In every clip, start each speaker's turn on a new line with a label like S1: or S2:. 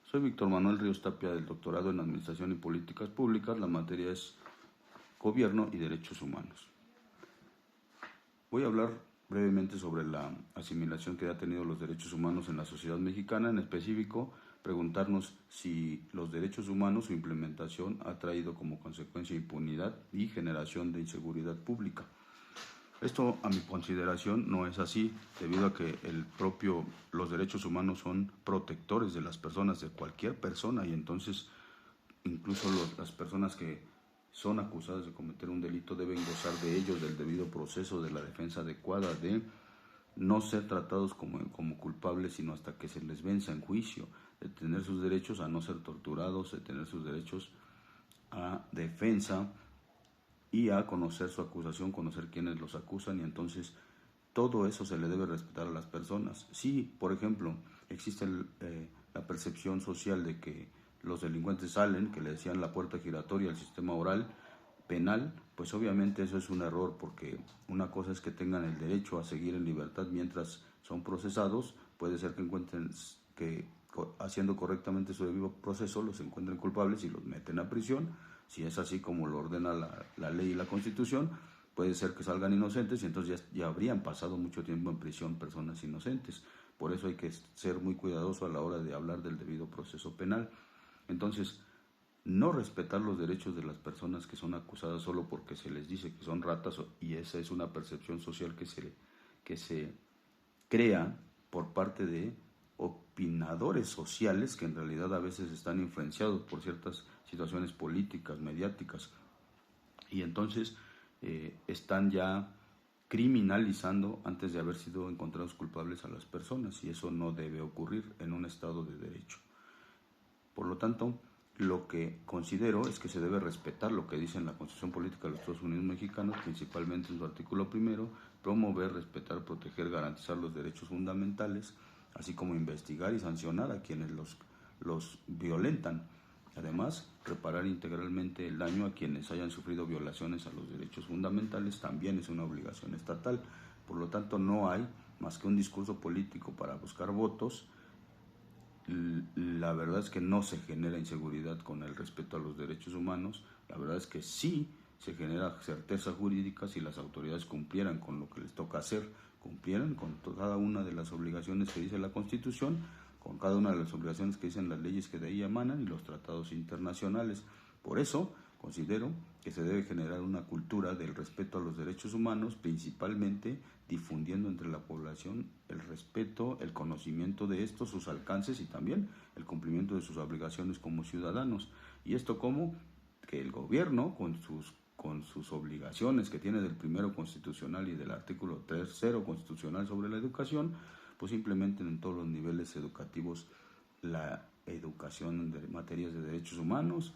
S1: Soy Víctor Manuel Ríos Tapia, del doctorado en Administración y Políticas Públicas. La materia es Gobierno y Derechos Humanos. Voy a hablar brevemente sobre la asimilación que ha tenido los derechos humanos en la sociedad mexicana. En específico, preguntarnos si los derechos humanos, su implementación ha traído como consecuencia impunidad y generación de inseguridad pública. Esto, a mi consideración, no es así, debido a que los derechos humanos son protectores de las personas, de cualquier persona, y entonces incluso las personas que son acusadas de cometer un delito deben gozar de ellos, del debido proceso, de la defensa adecuada, de no ser tratados como culpables, sino hasta que se les venza en juicio, de tener sus derechos a no ser torturados, de tener sus derechos a defensa y a conocer su acusación, conocer quiénes los acusan, y entonces todo eso se le debe respetar a las personas. Si, por ejemplo, existe la percepción social de que los delincuentes salen, que le decían la puerta giratoria al sistema oral penal, pues obviamente eso es un error, porque una cosa es que tengan el derecho a seguir en libertad mientras son procesados. Puede ser que encuentren que haciendo correctamente su debido proceso los encuentren culpables y los meten a prisión. Si es así como lo ordena la ley y la Constitución, puede ser que salgan inocentes y entonces ya habrían pasado mucho tiempo en prisión personas inocentes. Por eso hay que ser muy cuidadoso a la hora de hablar del debido proceso penal. Entonces, no respetar los derechos de las personas que son acusadas solo porque se les dice que son ratas, y esa es una percepción social que se crea por parte de opinadores sociales que en realidad a veces están influenciados por ciertas situaciones políticas, mediáticas, y entonces están ya criminalizando antes de haber sido encontrados culpables a las personas, y eso no debe ocurrir en un Estado de Derecho. Por lo tanto, lo que considero es que se debe respetar lo que dice en la Constitución Política de los Estados Unidos Mexicanos, principalmente en su artículo primero: promover, respetar, proteger, garantizar los derechos fundamentales, así como investigar y sancionar a quienes los violentan. Además, reparar integralmente el daño a quienes hayan sufrido violaciones a los derechos fundamentales también es una obligación estatal. Por lo tanto, no hay más que un discurso político para buscar votos. La verdad es que no se genera inseguridad con el respeto a los derechos humanos. La verdad es que sí se genera certeza jurídica si las autoridades cumplieran con lo que les toca hacer, cumplieran con cada una de las obligaciones que dice la Constitución, con cada una de las obligaciones que dicen las leyes que de ahí emanan y los tratados internacionales. Por eso considero que se debe generar una cultura del respeto a los derechos humanos, principalmente difundiendo entre la población el respeto, el conocimiento de estos, sus alcances y también el cumplimiento de sus obligaciones como ciudadanos. Y esto como que el gobierno, con sus obligaciones que tiene del primero constitucional y del artículo tercero constitucional sobre la educación, pues implementen en todos los niveles educativos la educación de materias de derechos humanos,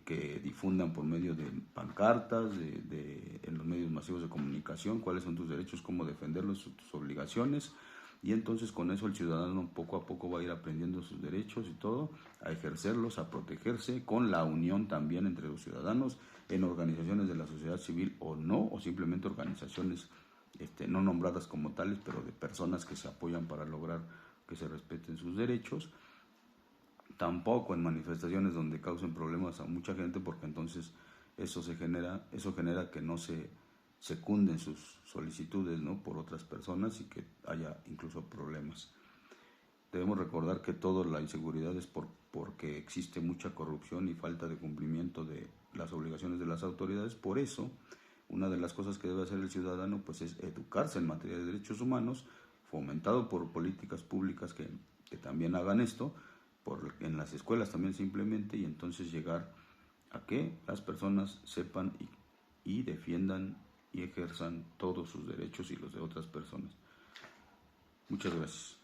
S1: que difundan por medio de pancartas, en los medios masivos de comunicación, cuáles son tus derechos, cómo defenderlos, tus obligaciones, y entonces con eso el ciudadano poco a poco va a ir aprendiendo sus derechos y todo, a ejercerlos, a protegerse, con la unión también entre los ciudadanos en organizaciones de la sociedad civil o no, o simplemente organizaciones no nombradas como tales, pero de personas que se apoyan para lograr que se respeten sus derechos. Tampoco en manifestaciones donde causen problemas a mucha gente, porque entonces eso genera que no se secunden sus solicitudes, ¿no?, por otras personas, y que haya incluso problemas. Debemos recordar que toda la inseguridad es porque existe mucha corrupción y falta de cumplimiento de las obligaciones de las autoridades. Por eso, una de las cosas que debe hacer el ciudadano pues es educarse en materia de derechos humanos, fomentado por políticas públicas que también hagan esto, en las escuelas también simplemente, y entonces llegar a que las personas sepan y defiendan y ejerzan todos sus derechos y los de otras personas. Muchas gracias.